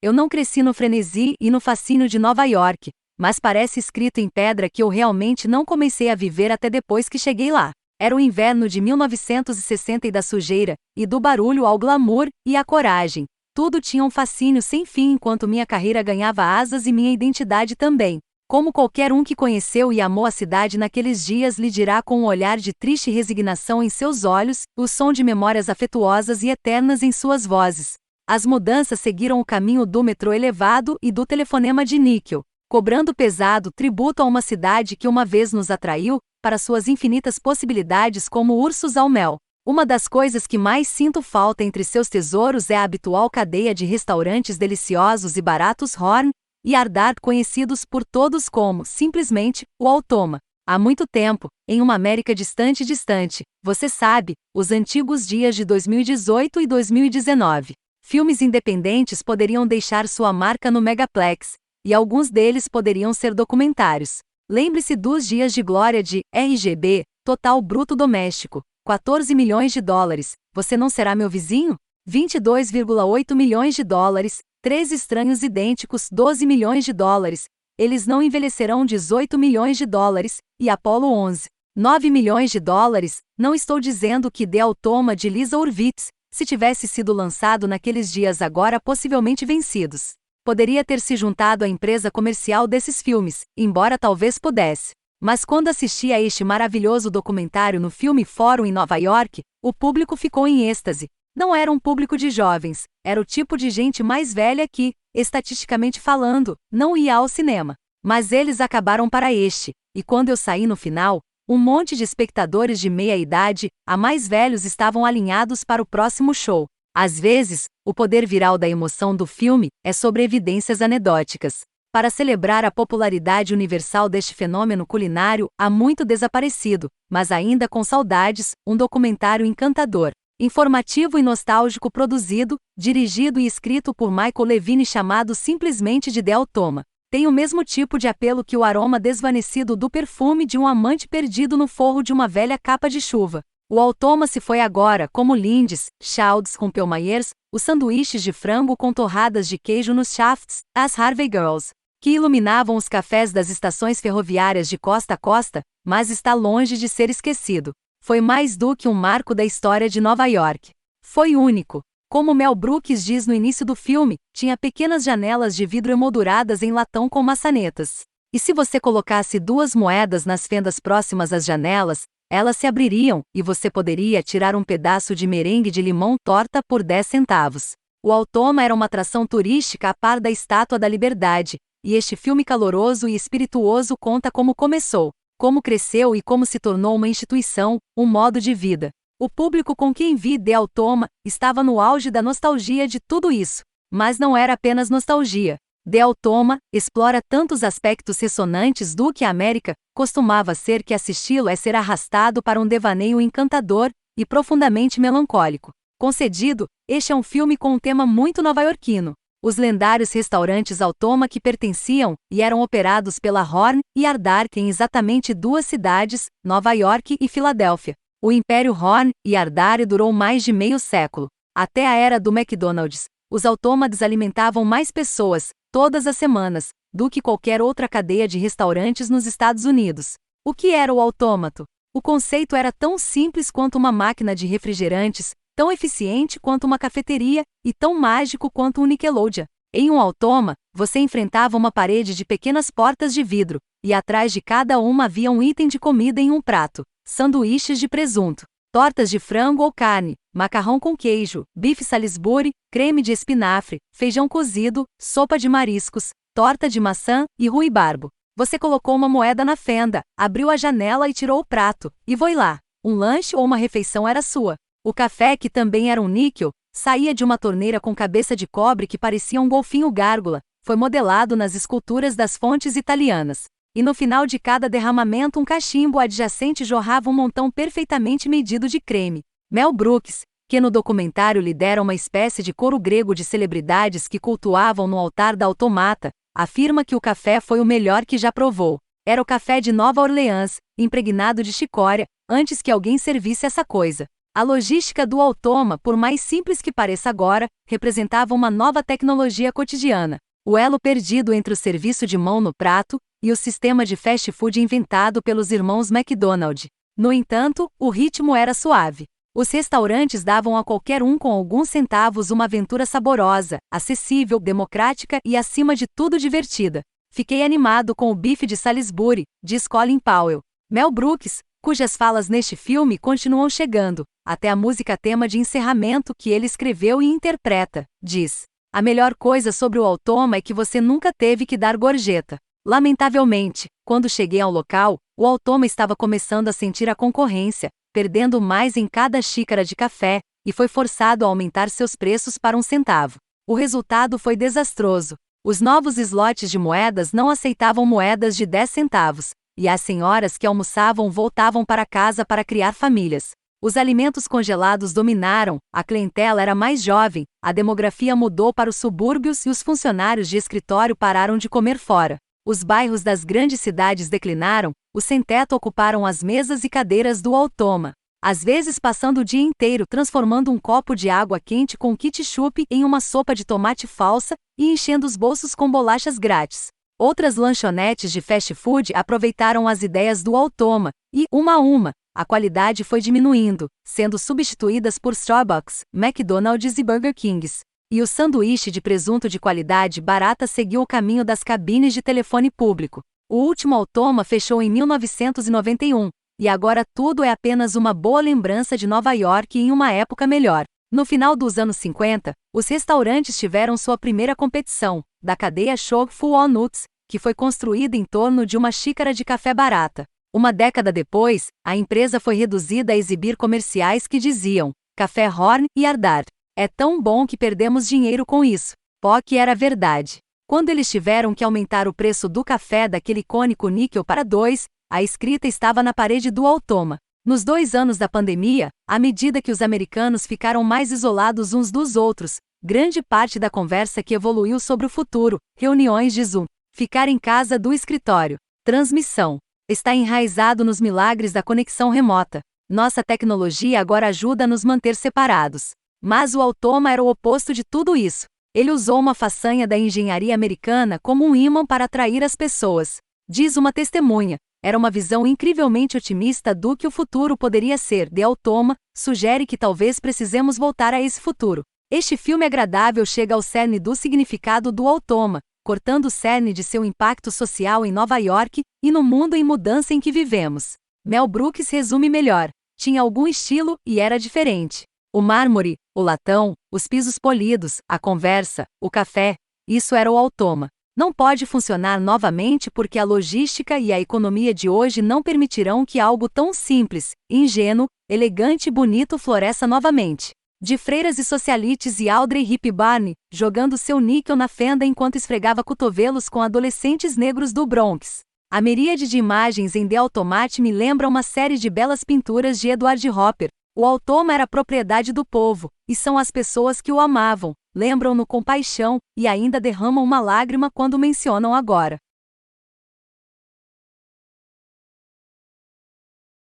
Eu não cresci no frenesi e no fascínio de Nova York, mas parece escrito em pedra que eu realmente não comecei a viver até depois que cheguei lá. Era o inverno de 1960 e da sujeira, e do barulho ao glamour e à coragem. Tudo tinha um fascínio sem fim enquanto minha carreira ganhava asas e minha identidade também. Como qualquer um que conheceu e amou a cidade naqueles dias lhe dirá com um olhar de triste resignação em seus olhos, o som de memórias afetuosas e eternas em suas vozes. As mudanças seguiram o caminho do metrô elevado e do telefonema de níquel, cobrando pesado tributo a uma cidade que uma vez nos atraiu, para suas infinitas possibilidades como ursos ao mel. Uma das coisas que mais sinto falta entre seus tesouros é a habitual cadeia de restaurantes deliciosos e baratos Horn e Ardard, conhecidos por todos como, simplesmente, o Automa. Há muito tempo, em uma América distante, você sabe, os antigos dias de 2018 e 2019. Filmes independentes poderiam deixar sua marca no Megaplex, e alguns deles poderiam ser documentários. Lembre-se dos dias de glória de RGB, Total Bruto Doméstico, 14 milhões de dólares, Você Não Será Meu Vizinho? 22,8 milhões de dólares, Três Estranhos Idênticos, 12 milhões de dólares, Eles Não Envelhecerão, 18 milhões de dólares, e Apollo 11, 9 milhões de dólares. Não estou dizendo que The Automa de Lisa Hurwitz, se tivesse sido lançado naqueles dias agora possivelmente vencidos, poderia ter se juntado à empresa comercial desses filmes, embora talvez pudesse. Mas quando assisti a este maravilhoso documentário no Film Forum em Nova York, o público ficou em êxtase. Não era um público de jovens, era o tipo de gente mais velha que, estatisticamente falando, não ia ao cinema. Mas eles acabaram para este, e quando eu saí no final, um monte de espectadores de meia idade, a mais velhos, estavam alinhados para o próximo show. Às vezes, o poder viral da emoção do filme é sobre evidências anedóticas. Para celebrar a popularidade universal deste fenômeno culinário, há muito desaparecido, mas ainda com saudades, um documentário encantador, informativo e nostálgico produzido, dirigido e escrito por Michael Levine chamado simplesmente de The Automa. Tem o mesmo tipo de apelo que o aroma desvanecido do perfume de um amante perdido no forro de uma velha capa de chuva. O Automa se foi agora, como Lindes, Childs com Pellmeyers, os sanduíches de frango com torradas de queijo nos shafts, as Harvey Girls, que iluminavam os cafés das estações ferroviárias de costa a costa, mas está longe de ser esquecido. Foi mais do que um marco da história de Nova York. Foi único. Como Mel Brooks diz no início do filme, tinha pequenas janelas de vidro emolduradas em latão com maçanetas. E se você colocasse 2 moedas nas fendas próximas às janelas, elas se abririam, e você poderia tirar um pedaço de merengue de limão torta por 10 centavos. O Automa era uma atração turística a par da Estátua da Liberdade, e este filme caloroso e espirituoso conta como começou, como cresceu e como se tornou uma instituição, um modo de vida. O público com quem vi The Automa estava no auge da nostalgia de tudo isso. Mas não era apenas nostalgia. The Automa explora tantos aspectos ressonantes do que a América costumava ser que assisti-lo é ser arrastado para um devaneio encantador e profundamente melancólico. Concedido, este é um filme com um tema muito nova-iorquino. Os lendários restaurantes Automa que pertenciam e eram operados pela Horn e Ardard em exatamente 2 cidades, Nova York e Filadélfia. O Império Horn e Ardard durou mais de meio século. Até a era do McDonald's, os Automates alimentavam mais pessoas, todas as semanas, do que qualquer outra cadeia de restaurantes nos Estados Unidos. O que era o autômato? O conceito era tão simples quanto uma máquina de refrigerantes, tão eficiente quanto uma cafeteria e tão mágico quanto um Nickelodeon. Em um automa, você enfrentava uma parede de pequenas portas de vidro, e atrás de cada uma havia um item de comida em um prato: sanduíches de presunto, tortas de frango ou carne, macarrão com queijo, bife Salisbury, creme de espinafre, feijão cozido, sopa de mariscos, torta de maçã e ruibarbo. Você colocou uma moeda na fenda, abriu a janela e tirou o prato, e foi lá. Um lanche ou uma refeição era sua. O café, que também era um níquel, saía de uma torneira com cabeça de cobre que parecia um golfinho gárgula, foi modelado nas esculturas das fontes italianas. E no final de cada derramamento um cachimbo adjacente jorrava um montão perfeitamente medido de creme. Mel Brooks, que no documentário lidera uma espécie de coro grego de celebridades que cultuavam no altar da automata, afirma que o café foi o melhor que já provou. Era o café de Nova Orleans, impregnado de chicória, antes que alguém servisse essa coisa. A logística do Automa, por mais simples que pareça agora, representava uma nova tecnologia cotidiana. O elo perdido entre o serviço de mão no prato e o sistema de fast food inventado pelos irmãos McDonald. No entanto, o ritmo era suave. Os restaurantes davam a qualquer um com alguns centavos uma aventura saborosa, acessível, democrática e, acima de tudo, divertida. Fiquei animado com o bife de Salisbury, diz Colin Powell. Mel Brooks, cujas falas neste filme continuam chegando, até a música tema de encerramento que ele escreveu e interpreta, diz: a melhor coisa sobre o Automa é que você nunca teve que dar gorjeta. Lamentavelmente, quando cheguei ao local, o Automa estava começando a sentir a concorrência, perdendo mais em cada xícara de café, e foi forçado a aumentar seus preços para 1 centavo. O resultado foi desastroso. Os novos slots de moedas não aceitavam moedas de 10 centavos, e as senhoras que almoçavam voltavam para casa para criar famílias. Os alimentos congelados dominaram, a clientela era mais jovem, a demografia mudou para os subúrbios e os funcionários de escritório pararam de comer fora. Os bairros das grandes cidades declinaram, os sem-teto ocuparam as mesas e cadeiras do Automa, às vezes passando o dia inteiro transformando um copo de água quente com ketchup em uma sopa de tomate falsa e enchendo os bolsos com bolachas grátis. Outras lanchonetes de fast food aproveitaram as ideias do Automa, e, uma a uma, a qualidade foi diminuindo, sendo substituídas por Starbucks, McDonald's e Burger Kings. E o sanduíche de presunto de qualidade barata seguiu o caminho das cabines de telefone público. O último Automa fechou em 1991, e agora tudo é apenas uma boa lembrança de Nova York em uma época melhor. No final dos anos 50, os restaurantes tiveram sua primeira competição, da cadeia Shog Fu On Nuts, que foi construída em torno de uma xícara de café barata. Uma década depois, a empresa foi reduzida a exibir comerciais que diziam Café Horn e Ardar. É tão bom que perdemos dinheiro com isso. POC era verdade. Quando eles tiveram que aumentar o preço do café daquele icônico níquel para 2, a escrita estava na parede do Automa. Nos 2 anos da pandemia, à medida que os americanos ficaram mais isolados uns dos outros, grande parte da conversa que evoluiu sobre o futuro, reuniões de Zoom, ficar em casa do escritório, transmissão, está enraizado nos milagres da conexão remota. Nossa tecnologia agora ajuda a nos manter separados. Mas o Automa era o oposto de tudo isso. Ele usou uma façanha da engenharia americana como um ímã para atrair as pessoas. Diz uma testemunha, era uma visão incrivelmente otimista do que o futuro poderia ser. The Automa sugere que talvez precisemos voltar a esse futuro. Este filme agradável chega ao cerne do significado do Automa, cortando o cerne de seu impacto social em Nova York e no mundo em mudança em que vivemos. Mel Brooks resume melhor. Tinha algum estilo e era diferente. O mármore, o latão, os pisos polidos, a conversa, o café, isso era o Automa. Não pode funcionar novamente porque a logística e a economia de hoje não permitirão que algo tão simples, ingênuo, elegante e bonito floresça novamente. De freiras e socialites e Audrey Hepburn, jogando seu níquel na fenda enquanto esfregava cotovelos com adolescentes negros do Bronx. A miríade de imagens em The Automat me lembra uma série de belas pinturas de Edward Hopper. O Automa era propriedade do povo, e são as pessoas que o amavam, lembram-no com paixão, e ainda derramam uma lágrima quando o mencionam agora.